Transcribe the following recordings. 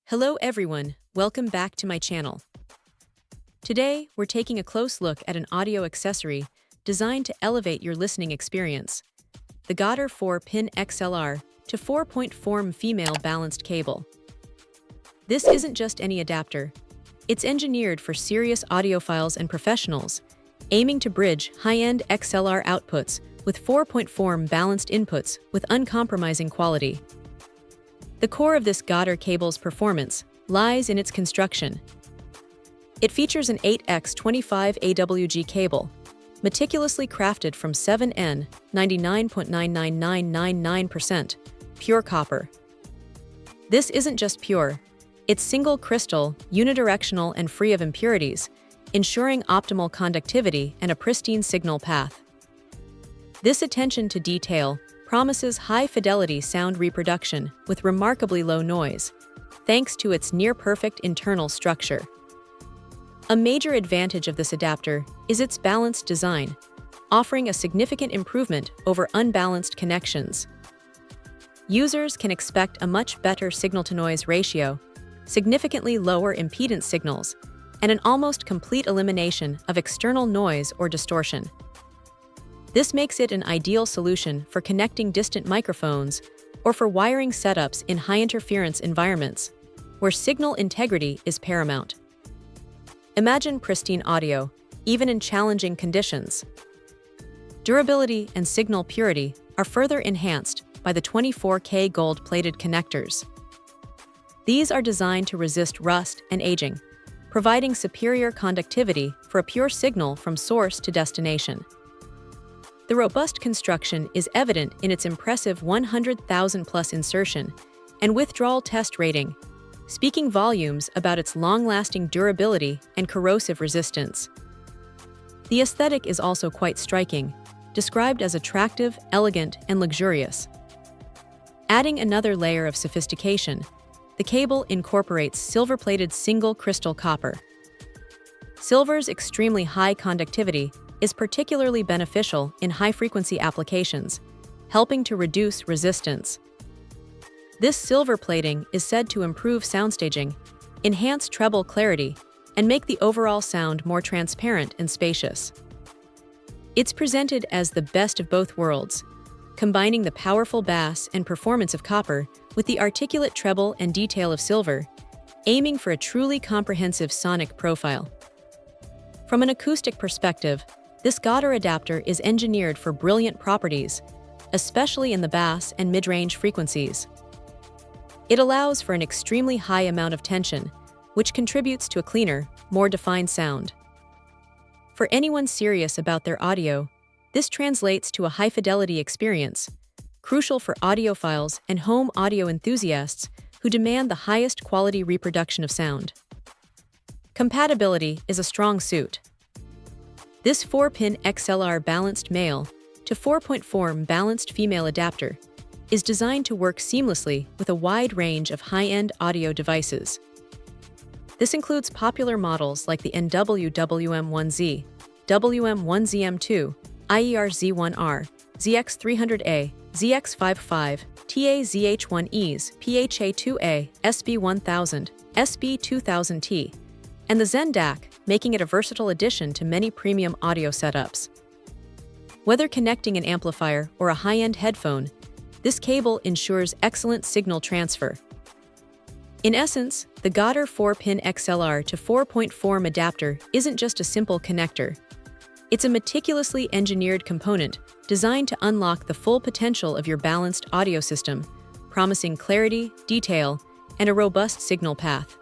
Hello everyone, welcome back to my channel. Today, we're taking a close look at an audio accessory designed to elevate your listening experience. The Gotor 4-pin XLR to 4-point female balanced cable. This isn't just any adapter. It's engineered for serious audiophiles and professionals, aiming to bridge high-end XLR outputs with 4-point balanced inputs with uncompromising quality. The core of this Gotor cable's performance lies in its construction. It features an 8x25 AWG cable, meticulously crafted from 7N 99.99999% pure copper. This isn't just pure, it's single crystal, unidirectional and free of impurities, ensuring optimal conductivity and a pristine signal path. This attention to detail promises high-fidelity sound reproduction with remarkably low noise, thanks to its near-perfect internal structure. A major advantage of this adapter is its balanced design, offering a significant improvement over unbalanced connections. Users can expect a much better signal-to-noise ratio, significantly lower impedance signals, and an almost complete elimination of external noise or distortion. This makes it an ideal solution for connecting distant microphones or for wiring setups in high-interference environments, where signal integrity is paramount. Imagine pristine audio, even in challenging conditions. Durability and signal purity are further enhanced by the 24K gold-plated connectors. These are designed to resist rust and aging, providing superior conductivity for a pure signal from source to destination. The robust construction is evident in its impressive 100,000+ insertion and withdrawal test rating, speaking volumes about its long-lasting durability and corrosive resistance. The aesthetic is also quite striking, described as attractive, elegant, and luxurious. Adding another layer of sophistication, the cable incorporates silver-plated single crystal copper. Silver's extremely high conductivity is particularly beneficial in high-frequency applications, helping to reduce resistance. This silver plating is said to improve soundstaging, enhance treble clarity, and make the overall sound more transparent and spacious. It's presented as the best of both worlds, combining the powerful bass and performance of copper with the articulate treble and detail of silver, aiming for a truly comprehensive sonic profile. From an acoustic perspective, this Gotor adapter is engineered for brilliant properties, especially in the bass and mid-range frequencies. It allows for an extremely high amount of tension, which contributes to a cleaner, more defined sound. For anyone serious about their audio, this translates to a high-fidelity experience, crucial for audiophiles and home audio enthusiasts who demand the highest quality reproduction of sound. Compatibility is a strong suit. This 4-pin XLR balanced male to 4-point balanced female adapter is designed to work seamlessly with a wide range of high-end audio devices. This includes popular models like the NW-WM1Z, WM1ZM2, IER-Z1R, ZX300A, ZX55, TA-ZH1Es, PHA2A, SB1000, SB2000T, and the Zen DAC, making it a versatile addition to many premium audio setups. Whether connecting an amplifier or a high-end headphone, this cable ensures excellent signal transfer. In essence, the Gotor 4-pin XLR to 4-point adapter isn't just a simple connector. It's a meticulously engineered component designed to unlock the full potential of your balanced audio system, promising clarity, detail, and a robust signal path.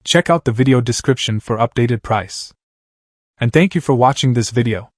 Check out the video description for updated price. And thank you for watching this video.